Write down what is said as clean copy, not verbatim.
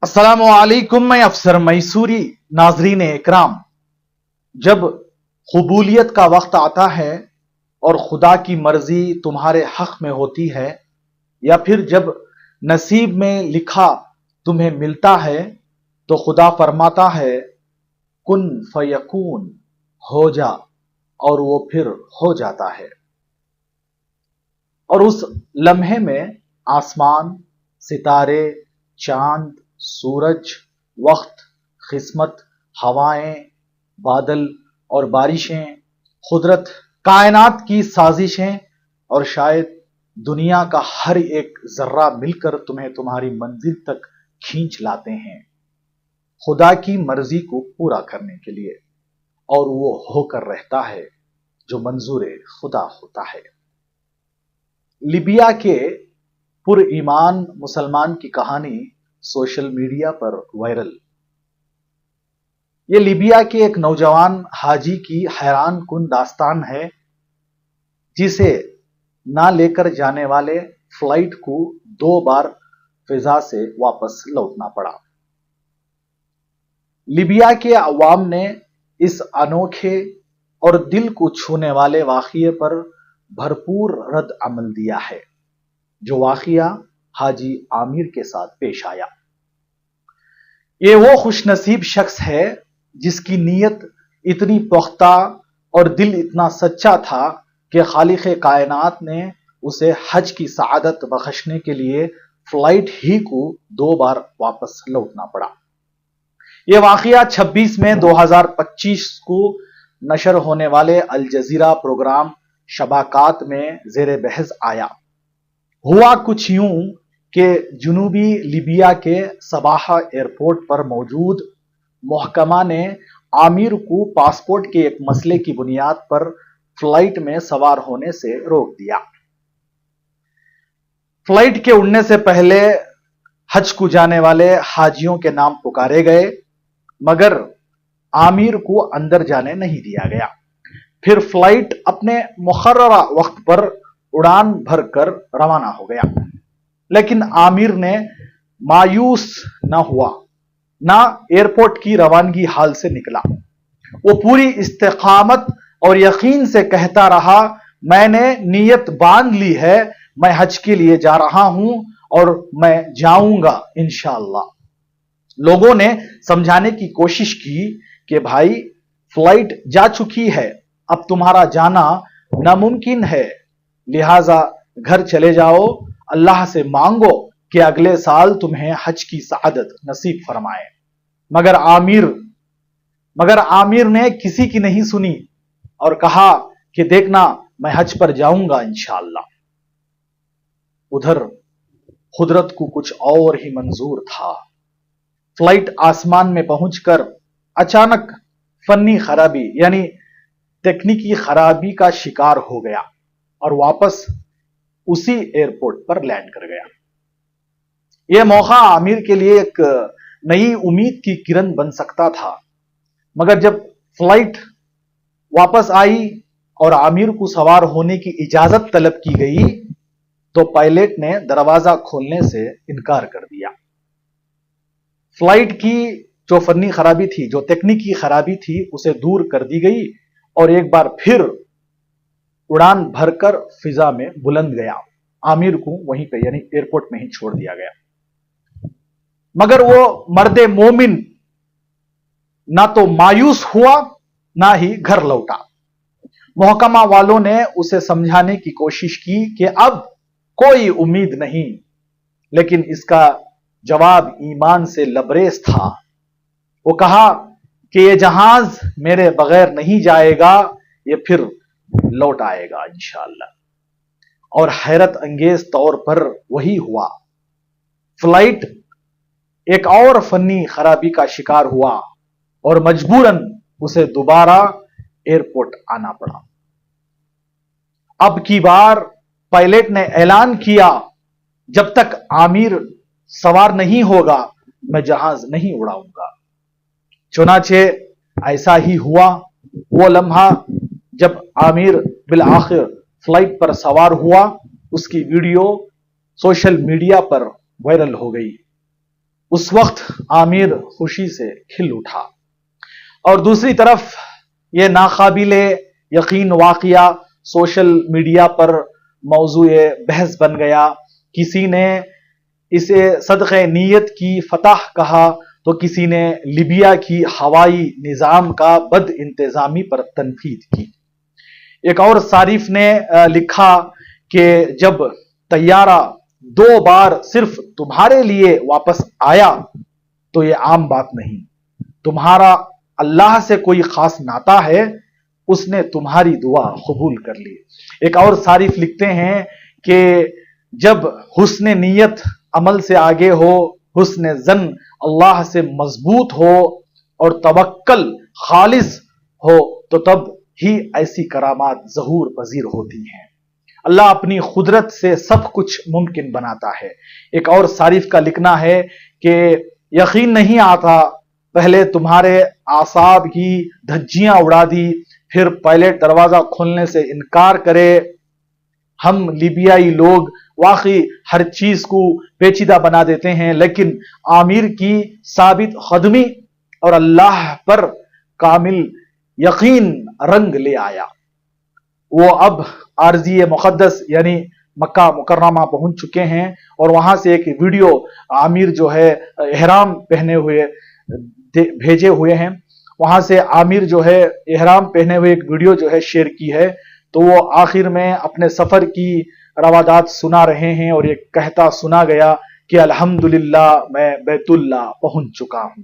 अस्सलामु अलैकुम, मैं अफसर मैसूरी। नाजरीन इकराम, जब कबूलियत का वक्त आता है और खुदा की मर्जी तुम्हारे हक में होती है, या फिर जब नसीब में लिखा तुम्हें मिलता है, तो खुदा फरमाता है कुन फयकून, हो जा, और वो फिर हो जाता है। और उस लम्हे में आसमान, सितारे, चांद, सूरज, वक्त, किस्मत, हवाएं, बादल और बारिशें, कुदरत, कायनात की साजिशें और शायद दुनिया का हर एक जर्रा मिलकर तुम्हें तुम्हारी मंजिल तक खींच लाते हैं, खुदा की मर्जी को पूरा करने के लिए। और वो होकर रहता है जो मंजूर खुदा होता है। लीबिया के पुर ईमान मुसलमान की कहानी सोशल मीडिया पर वायरल। ये लीबिया के एक नौजवान हाजी की हैरान कुन दास्तान है, जिसे ना लेकर जाने वाले फ्लाइट को 2 बार फिजा से वापस लौटना पड़ा। लीबिया के अवाम ने इस अनोखे और दिल को छूने वाले वाक़ये पर भरपूर रद्द अमल दिया है, जो वाक़या हाजी आमिर के साथ पेश आया। ये वो खुशनसीब शख्स है जिसकी नीयत इतनी पुख्ता और दिल इतना सच्चा था कि खालिक कायनात ने उसे हज की सआदत बख्शने के लिए फ्लाइट ही को 2 बार वापस लौटना पड़ा। यह वाक़या 26 मई 2025 को नशर होने वाले अल जजीरा प्रोग्राम शबाकात में जेर बहस आया। हुआ कुछ यूं कि जुनूबी लीबिया के सबाह एयरपोर्ट पर मौजूद महकमा ने आमिर को पासपोर्ट के एक मसले की बुनियाद पर फ्लाइट में सवार होने से रोक दिया। फ्लाइट के उड़ने से पहले हज को जाने वाले हाजियों के नाम पुकारे गए, मगर आमिर को अंदर जाने नहीं दिया गया। फिर फ्लाइट अपने मुकर्ररा वक्त पर उड़ान भरकर रवाना हो गया, लेकिन आमिर ने मायूस न हुआ, ना एयरपोर्ट की रवानगी हाल से निकला। वो पूरी इस्तेकामत और यकीन से कहता रहा, मैंने नीयत बांध ली है, मैं हज के लिए जा रहा हूं और मैं जाऊंगा इंशाअल्लाह। लोगों ने समझाने की कोशिश की कि भाई, फ्लाइट जा चुकी है, अब तुम्हारा जाना नामुमकिन है, लिहाजा घर चले जाओ, अल्लाह से मांगो कि अगले साल तुम्हें हज की सआदत नसीब फरमाए। मगर आमिर ने किसी की नहीं सुनी और कहा कि देखना, मैं हज पर जाऊंगा इंशाअल्लाह। उधर कुदरत को कुछ और ही मंजूर था। फ्लाइट आसमान में पहुंचकर अचानक फनी खराबी यानी तकनीकी खराबी का शिकार हो गया और वापस उसी एयरपोर्ट पर लैंड कर गया। यह मौका आमिर के लिए एक नई उम्मीद की किरण बन सकता था, मगर जब फ्लाइट वापस आई और आमिर को सवार होने की इजाजत तलब की गई, तो पायलट ने दरवाजा खोलने से इनकार कर दिया। फ्लाइट की जो फनी खराबी थी, जो तकनीकी खराबी थी, उसे दूर कर दी गई और एक बार फिर उड़ान भरकर फिजा में बुलंद गया। आमिर को वहीं पे यानी एयरपोर्ट में ही छोड़ दिया गया। मगर वो मर्दे मोमिन ना तो मायूस हुआ, ना ही घर लौटा। महकमा वालों ने उसे समझाने की कोशिश की कि अब कोई उम्मीद नहीं, लेकिन इसका जवाब ईमान से लबरेज था। वो कहा कि ये जहाज मेरे बगैर नहीं जाएगा, ये फिर लौट आएगा इंशाअल्लाह। और हैरत अंगेज तौर पर वही हुआ। फ्लाइट एक और फनी खराबी का शिकार हुआ और मजबूरन उसे दोबारा एयरपोर्ट आना पड़ा। अब की बार पायलट ने ऐलान किया, जब तक आमिर सवार नहीं होगा, मैं जहाज नहीं उड़ाऊंगा। चुनाचे ऐसा ही हुआ। वो लम्हा जब आमिर बिल आखिर फ्लाइट पर सवार हुआ, उसकी वीडियो सोशल मीडिया पर वायरल हो गई। उस वक्त आमिर खुशी से खिल उठा। और दूसरी तरफ ये नाकाबिले यकीन वाकया सोशल मीडिया पर मौजूए बहस बन गया। किसी ने इसे सदक़े नीयत की फतह कहा तो किसी ने लीबिया की हवाई निज़ाम का बद इंतज़ामी पर तनकीद की। एक और सारिफ ने लिखा कि जब तैयारा 2 बार सिर्फ तुम्हारे लिए वापस आया तो ये आम बात नहीं, तुम्हारा अल्लाह से कोई खास नाता है, उसने तुम्हारी दुआ कबूल कर ली। एक और सारिफ लिखते हैं कि जब हुस्न नीयत अमल से आगे हो, हुस्न जन अल्लाह से मजबूत हो और तवक्कल खालिस हो तो तब ही ऐसी करामात ज़हूर पजीर होती हैं। अल्लाह अपनी खुदरत से सब कुछ मुमकिन बनाता है। एक और सारिफ का लिखना है कि यकीन नहीं आता, पहले तुम्हारे आसाब की धज्जियां उड़ा दी, फिर पायलट दरवाजा खोलने से इनकार करे। हम लीबियाई लोग वाकई हर चीज को पेचीदा बना देते हैं, लेकिन आमिर की साबित खदमी और अल्लाह पर कामिल यकीन रंग ले आया। वो अब आरज़ी मुक़द्दस यानी मक्का मुकर्रमा पहुंच चुके हैं और वहां से एक वीडियो आमिर जो है एहराम पहने हुए भेजे हुए हैं। वहां से आमिर जो है एहराम पहने हुए एक वीडियो जो है शेयर की है। तो वो आखिर में अपने सफर की रवादात सुना रहे हैं और ये कहता सुना गया कि अल्हम्दुलिल्लाह मैं बैतुल्लाह पहुंच चुका हूं।